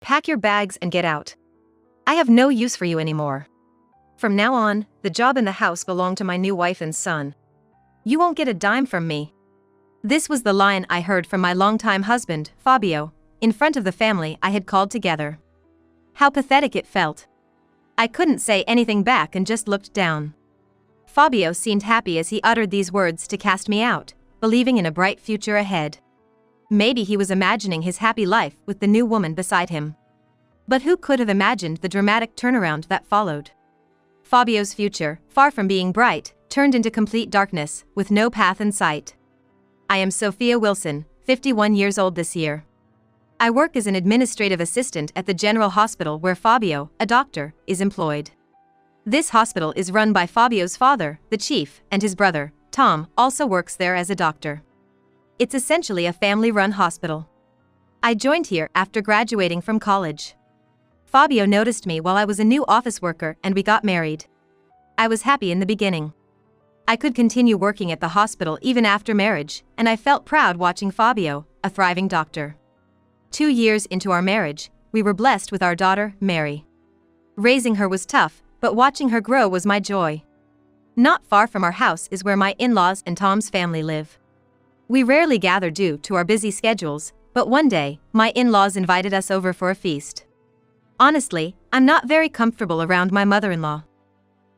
Pack your bags and get out. I have no use for you anymore. From now on, the job and the house belong to my new wife and son. You won't get a dime from me." This was the line I heard from my longtime husband, Fabio, in front of the family I had called together. How pathetic it felt. I couldn't say anything back and just looked down. Fabio seemed happy as he uttered these words to cast me out, believing in a bright future ahead. Maybe he was imagining his happy life with the new woman beside him. But who could have imagined the dramatic turnaround that followed? Fabio's future, far from being bright, turned into complete darkness, with no path in sight. I am Sophia Wilson, 51 years old this year. I work as an administrative assistant at the general hospital where Fabio, a doctor, is employed. This hospital is run by Fabio's father, the chief, and his brother, Tom, also works there as a doctor. It's essentially a family-run hospital. I joined here after graduating from college. Fabio noticed me while I was a new office worker and we got married. I was happy in the beginning. I could continue working at the hospital even after marriage, and I felt proud watching Fabio, a thriving doctor. 2 years into our marriage, we were blessed with our daughter, Mary. Raising her was tough, but watching her grow was my joy. Not far from our house is where my in-laws and Tom's family live. We rarely gather due to our busy schedules, but one day, my in-laws invited us over for a feast. Honestly, I'm not very comfortable around my mother-in-law.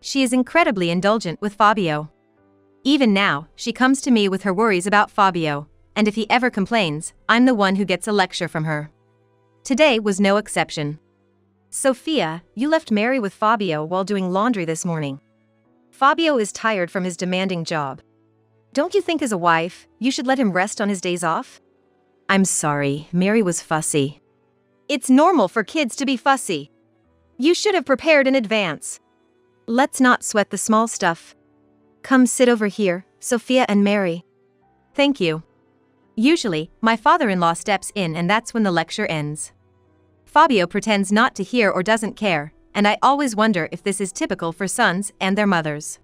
She is incredibly indulgent with Fabio. Even now, she comes to me with her worries about Fabio, and if he ever complains, I'm the one who gets a lecture from her. Today was no exception. "Sophia, you left Mary with Fabio while doing laundry this morning. Fabio is tired from his demanding job. Don't you think as a wife, you should let him rest on his days off?" "I'm sorry, Mary was fussy." "It's normal for kids to be fussy. You should have prepared in advance. Let's not sweat the small stuff. Come sit over here, Sophia and Mary." "Thank you." Usually, my father-in-law steps in and that's when the lecture ends. Fabio pretends not to hear or doesn't care, and I always wonder if this is typical for sons and their mothers.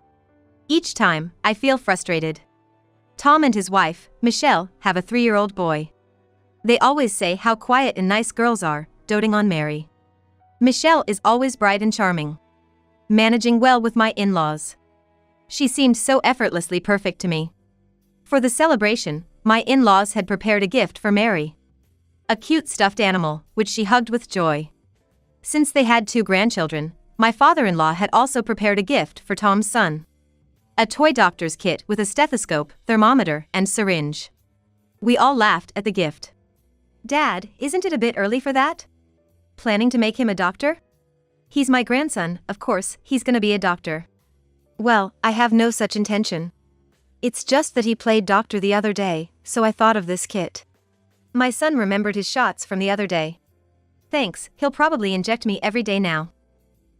Each time, I feel frustrated. Tom and his wife, Michelle, have a 3-year-old boy. They always say how quiet and nice girls are, doting on Mary. Michelle is always bright and charming, managing well with my in-laws. She seemed so effortlessly perfect to me. For the celebration, my in-laws had prepared a gift for Mary. A cute stuffed animal, which she hugged with joy. Since they had 2 grandchildren, my father-in-law had also prepared a gift for Tom's son. A toy doctor's kit with a stethoscope, thermometer, and syringe. We all laughed at the gift. "Dad, isn't it a bit early for that? Planning to make him a doctor?" "He's my grandson, of course, he's gonna be a doctor." "Well, I have no such intention. It's just that he played doctor the other day, so I thought of this kit. My son remembered his shots from the other day. Thanks, he'll probably inject me every day now."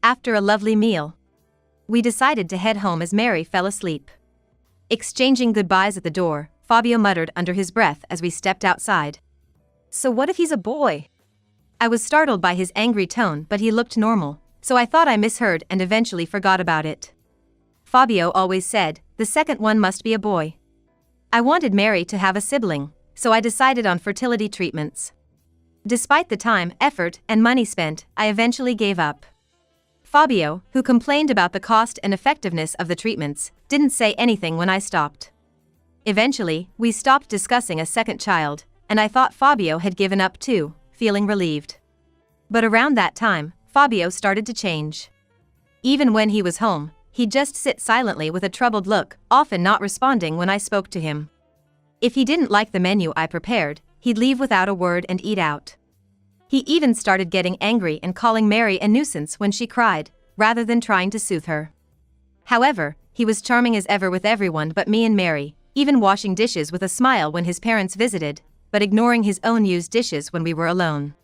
After a lovely meal, we decided to head home as Mary fell asleep. Exchanging goodbyes at the door, Fabio muttered under his breath as we stepped outside. "So what if he's a boy?" I was startled by his angry tone, but he looked normal, so I thought I misheard and eventually forgot about it. Fabio always said, the second one must be a boy. I wanted Mary to have a sibling, so I decided on fertility treatments. Despite the time, effort, and money spent, I eventually gave up. Fabio, who complained about the cost and effectiveness of the treatments, didn't say anything when I stopped. Eventually, we stopped discussing a second child, and I thought Fabio had given up too, feeling relieved. But around that time, Fabio started to change. Even when he was home, he'd just sit silently with a troubled look, often not responding when I spoke to him. If he didn't like the menu I prepared, he'd leave without a word and eat out. He even started getting angry and calling Mary a nuisance when she cried, rather than trying to soothe her. However, he was charming as ever with everyone but me and Mary, even washing dishes with a smile when his parents visited, but ignoring his own used dishes when we were alone.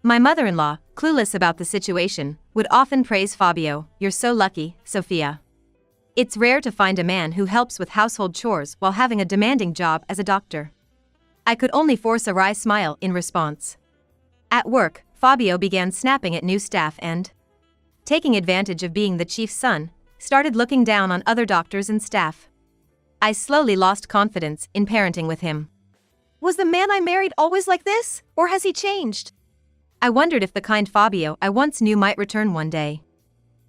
My mother-in-law, clueless about the situation, would often praise Fabio, "You're so lucky, Sophia. It's rare to find a man who helps with household chores while having a demanding job as a doctor." I could only force a wry smile in response. At work, Fabio began snapping at new staff and, taking advantage of being the chief's son, started looking down on other doctors and staff. I slowly lost confidence in parenting with him. Was the man I married always like this, or has he changed? I wondered if the kind Fabio I once knew might return one day.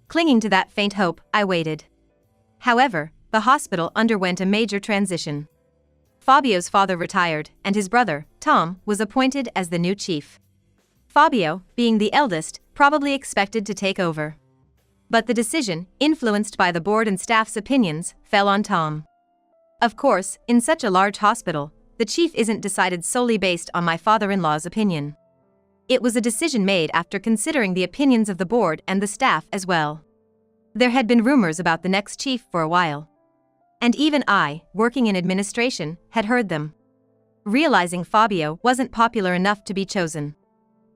Clinging to that faint hope, I waited. However, the hospital underwent a major transition. Fabio's father retired, and his brother, Tom, was appointed as the new chief. Fabio, being the eldest, probably expected to take over. But the decision, influenced by the board and staff's opinions, fell on Tom. Of course, in such a large hospital, the chief isn't decided solely based on my father-in-law's opinion. It was a decision made after considering the opinions of the board and the staff as well. There had been rumors about the next chief for a while. And even I, working in administration, had heard them. Realizing Fabio wasn't popular enough to be chosen,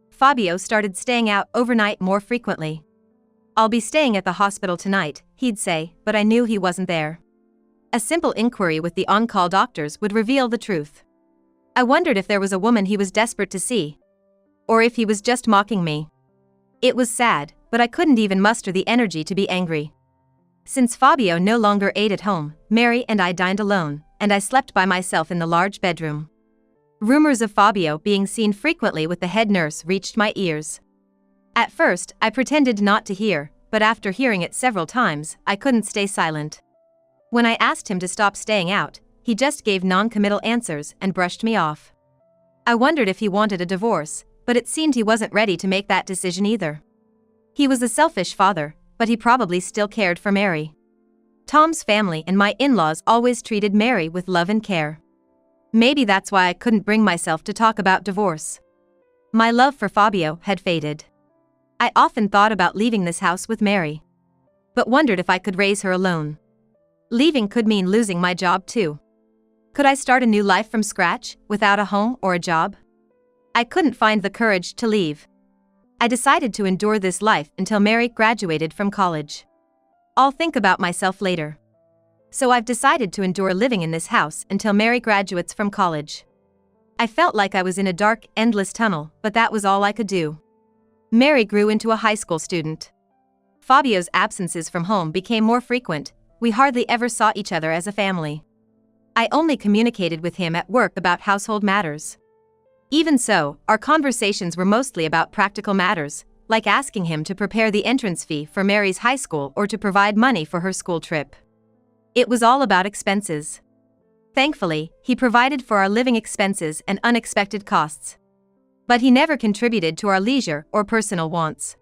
Fabio started staying out overnight more frequently. "I'll be staying at the hospital tonight," he'd say, but I knew he wasn't there. A simple inquiry with the on-call doctors would reveal the truth. I wondered if there was a woman he was desperate to see. Or if he was just mocking me. It was sad, but I couldn't even muster the energy to be angry. Since Fabio no longer ate at home, Mary and I dined alone, and I slept by myself in the large bedroom. Rumors of Fabio being seen frequently with the head nurse reached my ears. At first, I pretended not to hear, but after hearing it several times, I couldn't stay silent. When I asked him to stop staying out, he just gave non-committal answers and brushed me off. I wondered if he wanted a divorce, but it seemed he wasn't ready to make that decision either. He was a selfish father, but he probably still cared for Mary. Tom's family and my in-laws always treated Mary with love and care. Maybe that's why I couldn't bring myself to talk about divorce. My love for Fabio had faded. I often thought about leaving this house with Mary, but wondered if I could raise her alone. Leaving could mean losing my job too. Could I start a new life from scratch, without a home or a job? I couldn't find the courage to leave. I decided to endure this life until Mary graduated from college. I'll think about myself later. So I've decided to endure living in this house until Mary graduates from college. I felt like I was in a dark, endless tunnel, but that was all I could do. Mary grew into a high school student. Fabio's absences from home became more frequent. We hardly ever saw each other as a family. I only communicated with him at work about household matters. Even so, our conversations were mostly about practical matters, like asking him to prepare the entrance fee for Mary's high school or to provide money for her school trip. It was all about expenses. Thankfully, he provided for our living expenses and unexpected costs. But he never contributed to our leisure or personal wants.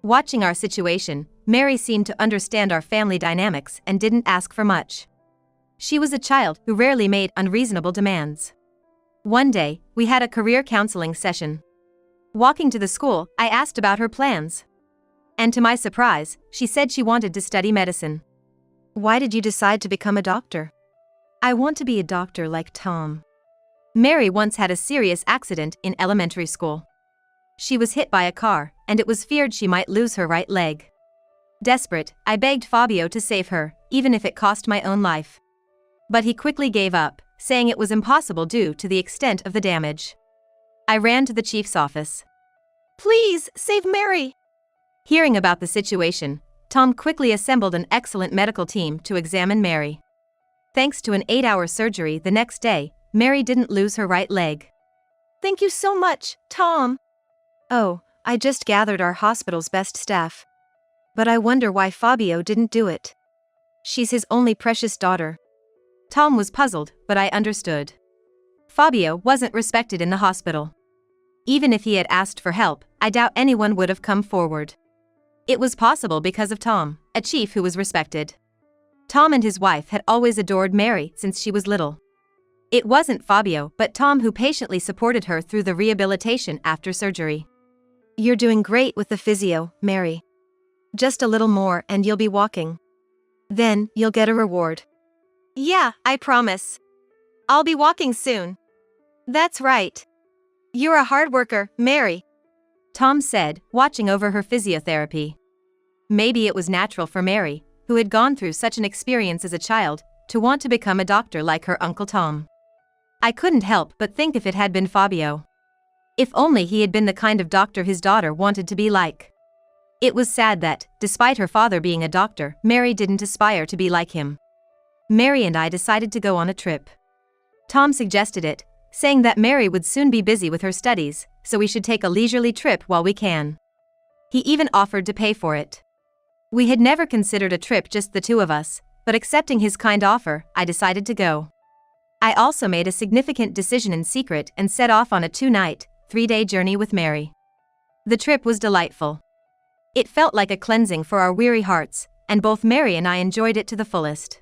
Watching our situation, Mary seemed to understand our family dynamics and didn't ask for much. She was a child who rarely made unreasonable demands. One day, we had a career counseling session. Walking to the school, I asked about her plans. And to my surprise, she said she wanted to study medicine. "Why did you decide to become a doctor?" "I want to be a doctor like Tom." Mary once had a serious accident in elementary school. She was hit by a car, and it was feared she might lose her right leg. Desperate, I begged Fabio to save her, even if it cost my own life. But he quickly gave up, saying it was impossible due to the extent of the damage. I ran to the chief's office. "Please, save Mary!" Hearing about the situation, Tom quickly assembled an excellent medical team to examine Mary. Thanks to an 8-hour surgery the next day, Mary didn't lose her right leg. "Thank you so much, Tom." "Oh, I just gathered our hospital's best staff. But I wonder why Fabio didn't do it. She's his only precious daughter." Tom was puzzled, but I understood. Fabio wasn't respected in the hospital. Even if he had asked for help, I doubt anyone would have come forward. It was possible because of Tom, a chief who was respected. Tom and his wife had always adored Mary since she was little. It wasn't Fabio but Tom who patiently supported her through the rehabilitation after surgery. "You're doing great with the physio, Mary. Just a little more and you'll be walking. Then, you'll get a reward." "Yeah, I promise. I'll be walking soon." "That's right. You're a hard worker, Mary," Tom said, watching over her physiotherapy. Maybe it was natural for Mary, who had gone through such an experience as a child, to want to become a doctor like her Uncle Tom. I couldn't help but think if it had been Fabio. If only he had been the kind of doctor his daughter wanted to be like. It was sad that, despite her father being a doctor, Mary didn't aspire to be like him. Mary and I decided to go on a trip. Tom suggested it, saying that Mary would soon be busy with her studies, so we should take a leisurely trip while we can. He even offered to pay for it. We had never considered a trip just the two of us, but accepting his kind offer, I decided to go. I also made a significant decision in secret and set off on a 2-night, 3-day journey with Mary. The trip was delightful. It felt like a cleansing for our weary hearts, and both Mary and I enjoyed it to the fullest.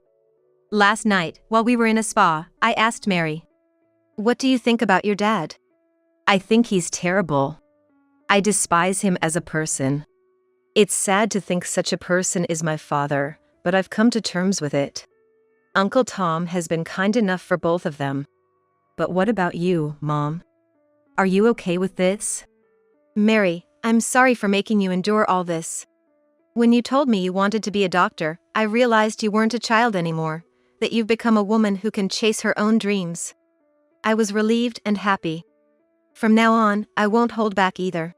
Last night, while we were in a spa, I asked Mary, "What do you think about your dad?" "I think he's terrible. I despise him as a person. It's sad to think such a person is my father, but I've come to terms with it. Uncle Tom has been kind enough for both of them. But what about you, Mom? Are you okay with this?" "Mary, I'm sorry for making you endure all this. When you told me you wanted to be a doctor, I realized you weren't a child anymore, that you've become a woman who can chase her own dreams. I was relieved and happy. From now on, I won't hold back either.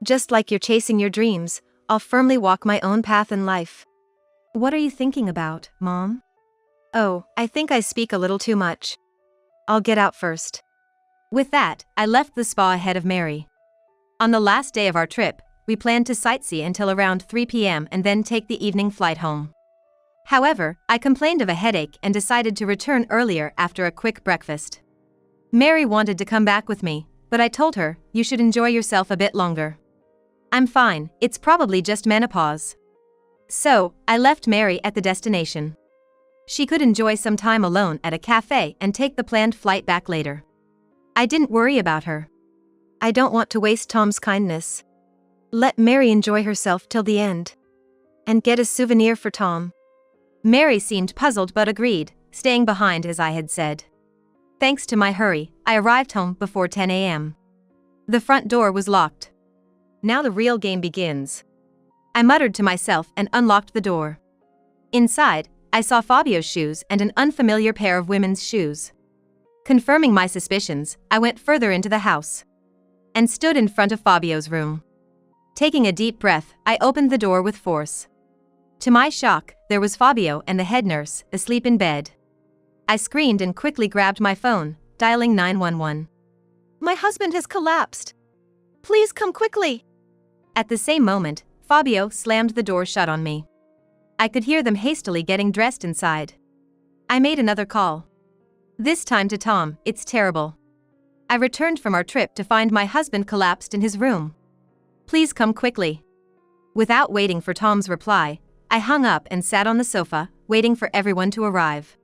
Just like you're chasing your dreams, I'll firmly walk my own path in life." "What are you thinking about, Mom?" "Oh, I think I speak a little too much. I'll get out first." With that, I left the spa ahead of Mary. On the last day of our trip, we planned to sightsee until around 3 p.m. and then take the evening flight home. However, I complained of a headache and decided to return earlier after a quick breakfast. Mary wanted to come back with me, but I told her, "You should enjoy yourself a bit longer." "I'm fine, it's probably just menopause." So, I left Mary at the destination. She could enjoy some time alone at a cafe and take the planned flight back later. I didn't worry about her. I don't want to waste Tom's kindness. Let Mary enjoy herself till the end. And get a souvenir for Tom. Mary seemed puzzled but agreed, staying behind as I had said. Thanks to my hurry, I arrived home before 10 a.m. The front door was locked. Now the real game begins. I muttered to myself and unlocked the door. Inside, I saw Fabio's shoes and an unfamiliar pair of women's shoes. Confirming my suspicions, I went further into the house and stood in front of Fabio's room. Taking a deep breath, I opened the door with force. To my shock, there was Fabio and the head nurse, asleep in bed. I screamed and quickly grabbed my phone, dialing 911. "My husband has collapsed. Please come quickly." At the same moment, Fabio slammed the door shut on me. I could hear them hastily getting dressed inside. I made another call. This time to Tom. It's terrible. I returned from our trip to find my husband collapsed in his room. Please come quickly. Without waiting for Tom's reply, I hung up and sat on the sofa, waiting for everyone to arrive.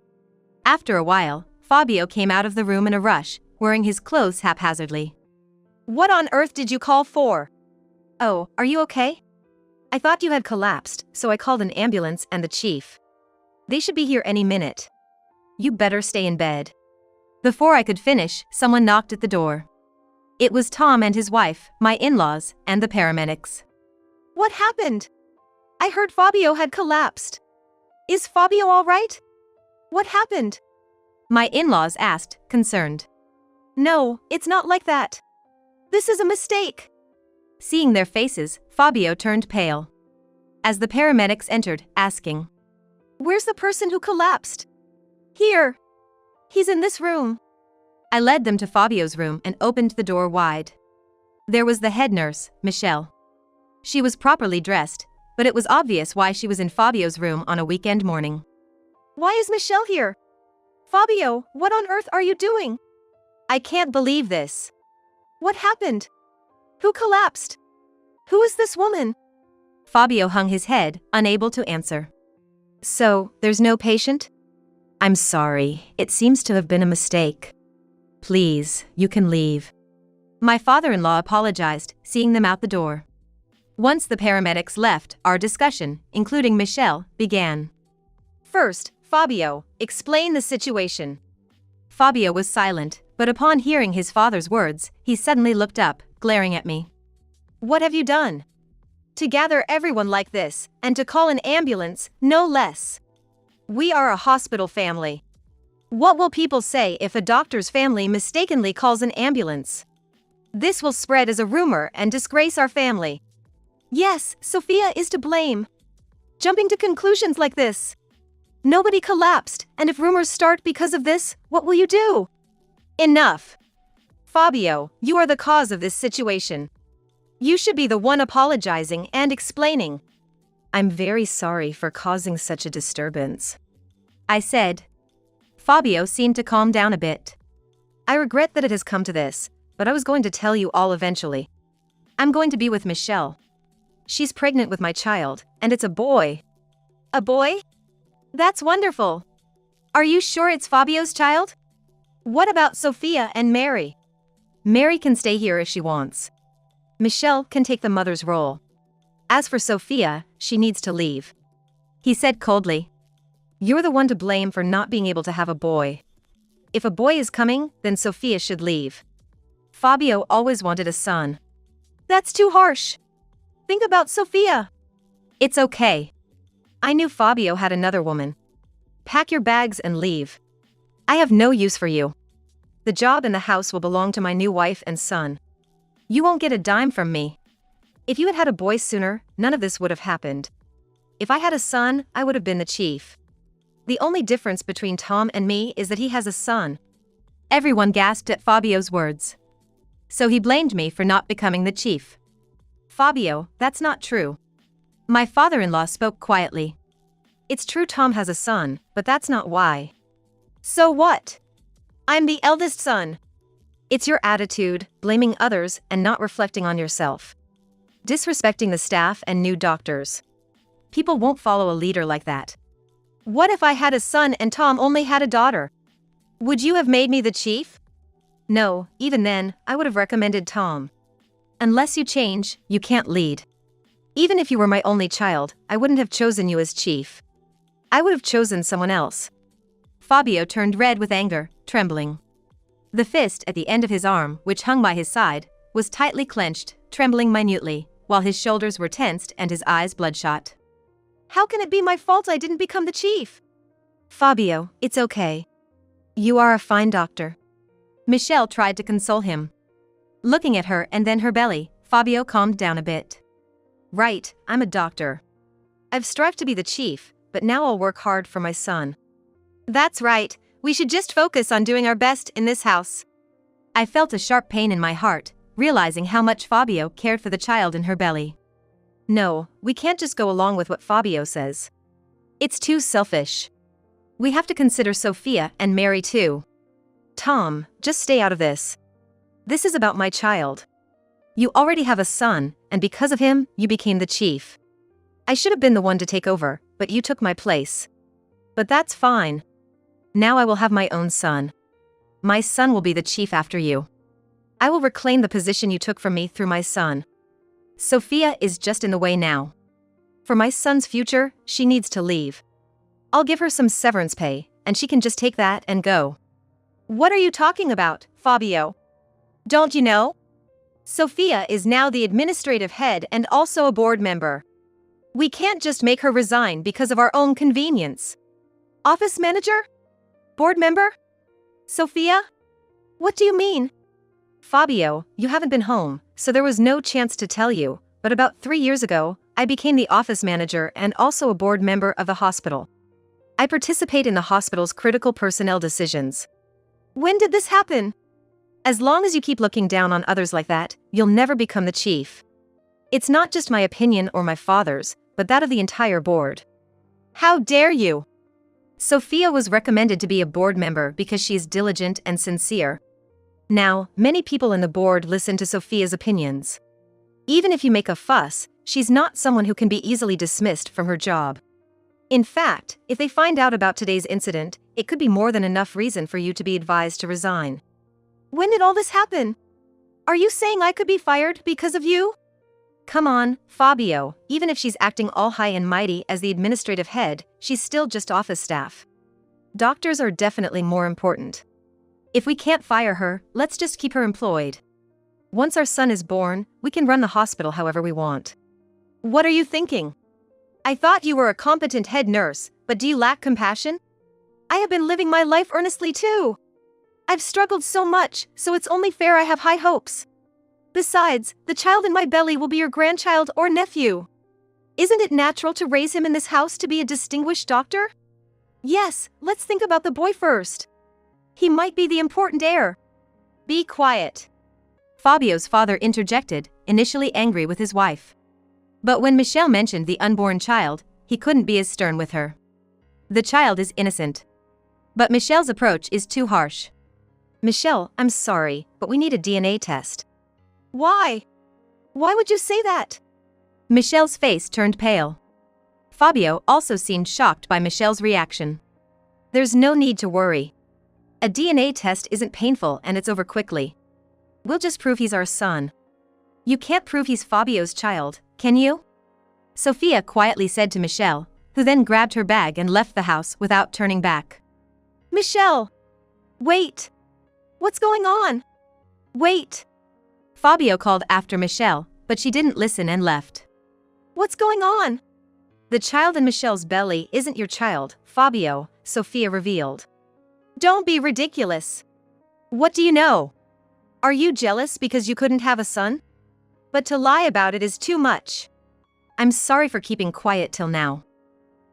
After a while, Fabio came out of the room in a rush, wearing his clothes haphazardly. "What on earth did you call for?" "Oh, are you okay? I thought you had collapsed, so I called an ambulance and the chief. They should be here any minute. You better stay in bed." Before I could finish, someone knocked at the door. It was Tom and his wife, my in-laws, and the paramedics. "What happened? I heard Fabio had collapsed. Is Fabio all right? What happened?" My in-laws asked, concerned. "No, it's not like that. This is a mistake." Seeing their faces, Fabio turned pale. As the paramedics entered, asking, "Where's the person who collapsed?" "Here. He's in this room." I led them to Fabio's room and opened the door wide. There was the head nurse, Michelle. She was properly dressed, but it was obvious why she was in Fabio's room on a weekend morning. "Why is Michelle here? Fabio, what on earth are you doing? I can't believe this. What happened? Who collapsed? Who is this woman?" Fabio hung his head, unable to answer. "So, there's no patient?" "I'm sorry, it seems to have been a mistake. Please, you can leave." My father-in-law apologized, seeing them out the door. Once the paramedics left, our discussion, including Michelle, began. "First, Fabio, explain the situation." Fabio was silent, but upon hearing his father's words, he suddenly looked up, glaring at me. "What have you done? To gather everyone like this, and to call an ambulance, no less. We are a hospital family. What will people say if a doctor's family mistakenly calls an ambulance? This will spread as a rumor and disgrace our family. Yes, Sophia is to blame. Jumping to conclusions like this. Nobody collapsed, and if rumors start because of this, what will you do?" "Enough." Fabio, you are the cause of this situation. You should be the one apologizing and explaining. I'm very sorry for causing such a disturbance, I said. Fabio seemed to calm down a bit. I regret that it has come to this, but I was going to tell you all eventually. I'm going to be with Michelle. She's pregnant with my child, and it's a boy. A boy? That's wonderful. Are you sure it's Fabio's child? What about Sophia and Mary? Mary can stay here if she wants. Michelle can take the mother's role. As for Sophia, she needs to leave. He said coldly. You're the one to blame for not being able to have a boy. If a boy is coming, then Sophia should leave. Fabio always wanted a son. That's too harsh. Think about Sophia. It's okay. I knew Fabio had another woman. Pack your bags and leave. I have no use for you. The job and the house will belong to my new wife and son. You won't get a dime from me. If you had had a boy sooner, none of this would have happened. If I had a son, I would have been the chief. The only difference between Tom and me is that he has a son. Everyone gasped at Fabio's words. So he blamed me for not becoming the chief. Fabio, that's not true. My father-in-law spoke quietly. It's true Tom has a son, but that's not why. So what? I'm the eldest son. It's your attitude, blaming others and not reflecting on yourself. Disrespecting the staff and new doctors. People won't follow a leader like that. What if I had a son and Tom only had a daughter? Would you have made me the chief? No, even then, I would have recommended Tom. Unless you change, you can't lead. Even if you were my only child, I wouldn't have chosen you as chief. I would have chosen someone else. Fabio turned red with anger, trembling. The fist at the end of his arm, which hung by his side, was tightly clenched, trembling minutely, while his shoulders were tensed and his eyes bloodshot. How can it be my fault I didn't become the chief? Fabio, it's okay. You are a fine doctor. Michelle tried to console him. Looking at her and then her belly, Fabio calmed down a bit. Right, I'm a doctor. I've strived to be the chief, but now I'll work hard for my son. That's right, we should just focus on doing our best in this house. I felt a sharp pain in my heart, realizing how much Fabio cared for the child in her belly. No, we can't just go along with what Fabio says. It's too selfish. We have to consider Sophia and Mary too. Tom, just stay out of this. This is about my child. You already have a son, and because of him, you became the chief. I should have been the one to take over, but you took my place. But that's fine. Now I will have my own son. My son will be the chief after you. I will reclaim the position you took from me through my son. Sophia is just in the way now. For my son's future, she needs to leave. I'll give her some severance pay, and she can just take that and go. What are you talking about, Fabio? Don't you know? Sophia is now the administrative head and also a board member. We can't just make her resign because of our own convenience. Office manager? Board member? Sophia? What do you mean? Fabio, you haven't been home, so there was no chance to tell you, but about 3 years ago, I became the office manager and also a board member of the hospital. I participate in the hospital's critical personnel decisions. When did this happen? As long as you keep looking down on others like that, you'll never become the chief. It's not just my opinion or my father's, but that of the entire board. How dare you? Sophia was recommended to be a board member because she is diligent and sincere. Now, many people in the board listen to Sophia's opinions. Even if you make a fuss, she's not someone who can be easily dismissed from her job. In fact, if they find out about today's incident, it could be more than enough reason for you to be advised to resign. When did all this happen? Are you saying I could be fired because of you? Come on, Fabio, even if she's acting all high and mighty as the administrative head, she's still just office staff. Doctors are definitely more important. If we can't fire her, let's just keep her employed. Once our son is born, we can run the hospital however we want. What are you thinking? I thought you were a competent head nurse, but do you lack compassion? I have been living my life earnestly too. I've struggled so much, so it's only fair I have high hopes. Besides, the child in my belly will be your grandchild or nephew. Isn't it natural to raise him in this house to be a distinguished doctor? Yes, let's think about the boy first. He might be the important heir. Be quiet. Fabio's father interjected, initially angry with his wife. But when Michelle mentioned the unborn child, he couldn't be as stern with her. The child is innocent. But Michelle's approach is too harsh. Michelle, I'm sorry, but we need a DNA test. Why? Why would you say that? Michelle's face turned pale. Fabio also seemed shocked by Michelle's reaction. There's no need to worry. A DNA test isn't painful and it's over quickly. We'll just prove he's our son. You can't prove he's Fabio's child, can you? Sophia quietly said to Michelle, who then grabbed her bag and left the house without turning back. Michelle! Wait! What's going on? Wait! Fabio called after Michelle, but she didn't listen and left. What's going on? The child in Michelle's belly isn't your child, Fabio, Sophia revealed. Don't be ridiculous. What do you know? Are you jealous because you couldn't have a son? But to lie about it is too much. I'm sorry for keeping quiet till now.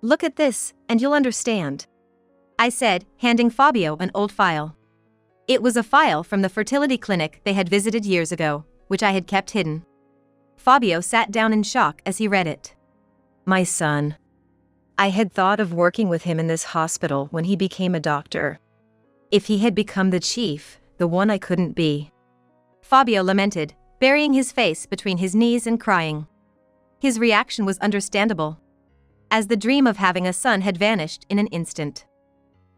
Look at this, and you'll understand. I said, handing Fabio an old file. It was a file from the fertility clinic they had visited years ago, which I had kept hidden. Fabio sat down in shock as he read it. My son. I had thought of working with him in this hospital when he became a doctor. If he had become the chief, the one I couldn't be. Fabio lamented, burying his face between his knees and crying. His reaction was understandable, as the dream of having a son had vanished in an instant.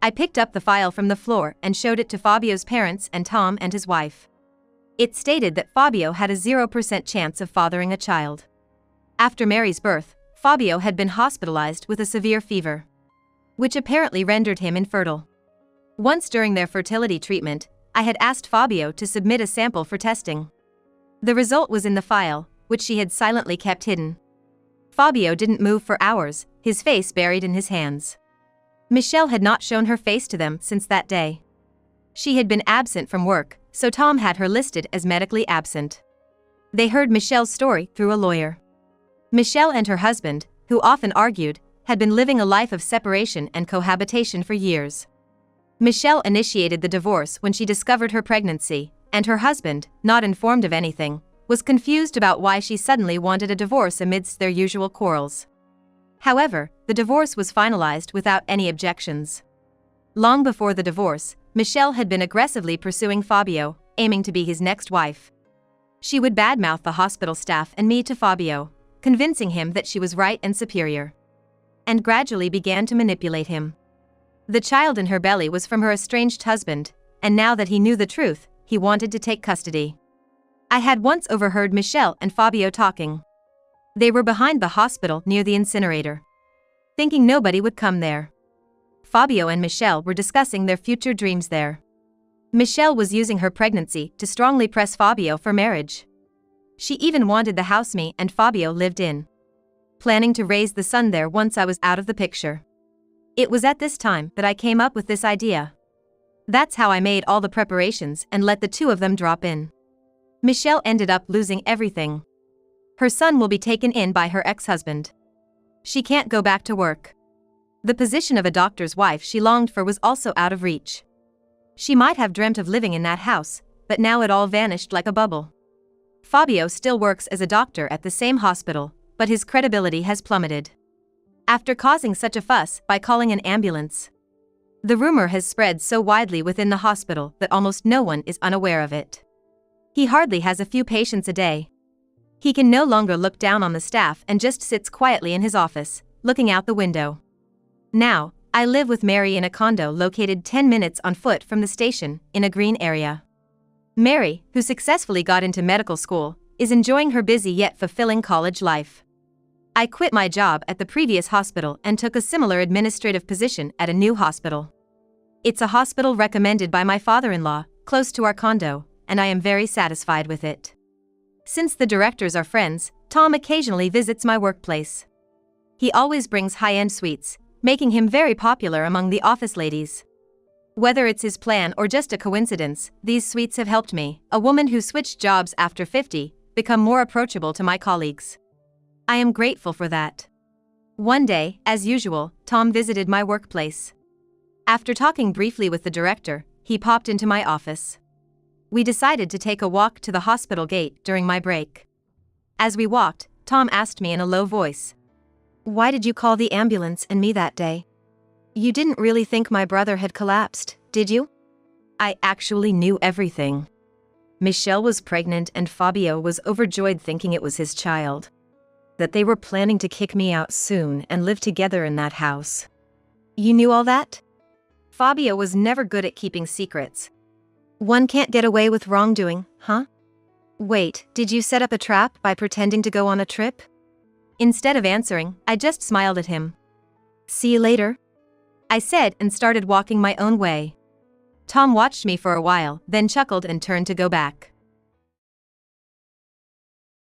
I picked up the file from the floor and showed it to Fabio's parents and Tom and his wife. It stated that Fabio had a 0% chance of fathering a child. After Mary's birth, Fabio had been hospitalized with a severe fever, which apparently rendered him infertile. Once during their fertility treatment, I had asked Fabio to submit a sample for testing. The result was in the file, which she had silently kept hidden. Fabio didn't move for hours, his face buried in his hands. Michelle had not shown her face to them since that day. She had been absent from work, so Tom had her listed as medically absent. They heard Michelle's story through a lawyer. Michelle and her husband, who often argued, had been living a life of separation and cohabitation for years. Michelle initiated the divorce when she discovered her pregnancy, and her husband, not informed of anything, was confused about why she suddenly wanted a divorce amidst their usual quarrels. However, the divorce was finalized without any objections. Long before the divorce, Michelle had been aggressively pursuing Fabio, aiming to be his next wife. She would badmouth the hospital staff and me to Fabio, convincing him that she was right and superior, and gradually began to manipulate him. The child in her belly was from her estranged husband, and now that he knew the truth, he wanted to take custody. I had once overheard Michelle and Fabio talking. They were behind the hospital near the incinerator, thinking nobody would come there. Fabio and Michelle were discussing their future dreams there. Michelle was using her pregnancy to strongly press Fabio for marriage. She even wanted the house me and Fabio lived in, planning to raise the son there once I was out of the picture. It was at this time that I came up with this idea. That's how I made all the preparations and let the two of them drop in. Michelle ended up losing everything. Her son will be taken in by her ex-husband. She can't go back to work. The position of a doctor's wife she longed for was also out of reach. She might have dreamt of living in that house, but now it all vanished like a bubble. Fabio still works as a doctor at the same hospital, but his credibility has plummeted after causing such a fuss by calling an ambulance. The rumor has spread so widely within the hospital that almost no one is unaware of it. He hardly has a few patients a day. He can no longer look down on the staff and just sits quietly in his office, looking out the window. Now, I live with Mary in a condo located 10 minutes on foot from the station, in a green area. Mary, who successfully got into medical school, is enjoying her busy yet fulfilling college life. I quit my job at the previous hospital and took a similar administrative position at a new hospital. It's a hospital recommended by my father-in-law, close to our condo, and I am very satisfied with it. Since the directors are friends, Tom occasionally visits my workplace. He always brings high-end sweets, making him very popular among the office ladies. Whether it's his plan or just a coincidence, these sweets have helped me, a woman who switched jobs after 50, become more approachable to my colleagues. I am grateful for that. One day, as usual, Tom visited my workplace. After talking briefly with the director, he popped into my office. We decided to take a walk to the hospital gate during my break. As we walked, Tom asked me in a low voice, "Why did you call the ambulance and me that day? You didn't really think my brother had collapsed, did you?" I actually knew everything. Michelle was pregnant and Fabio was overjoyed thinking it was his child. That they were planning to kick me out soon and live together in that house. You knew all that? Fabio was never good at keeping secrets. One can't get away with wrongdoing, huh? Wait, did you set up a trap by pretending to go on a trip? Instead of answering, I just smiled at him. See you later, I said and started walking my own way. Tom watched me for a while, then chuckled and turned to go back.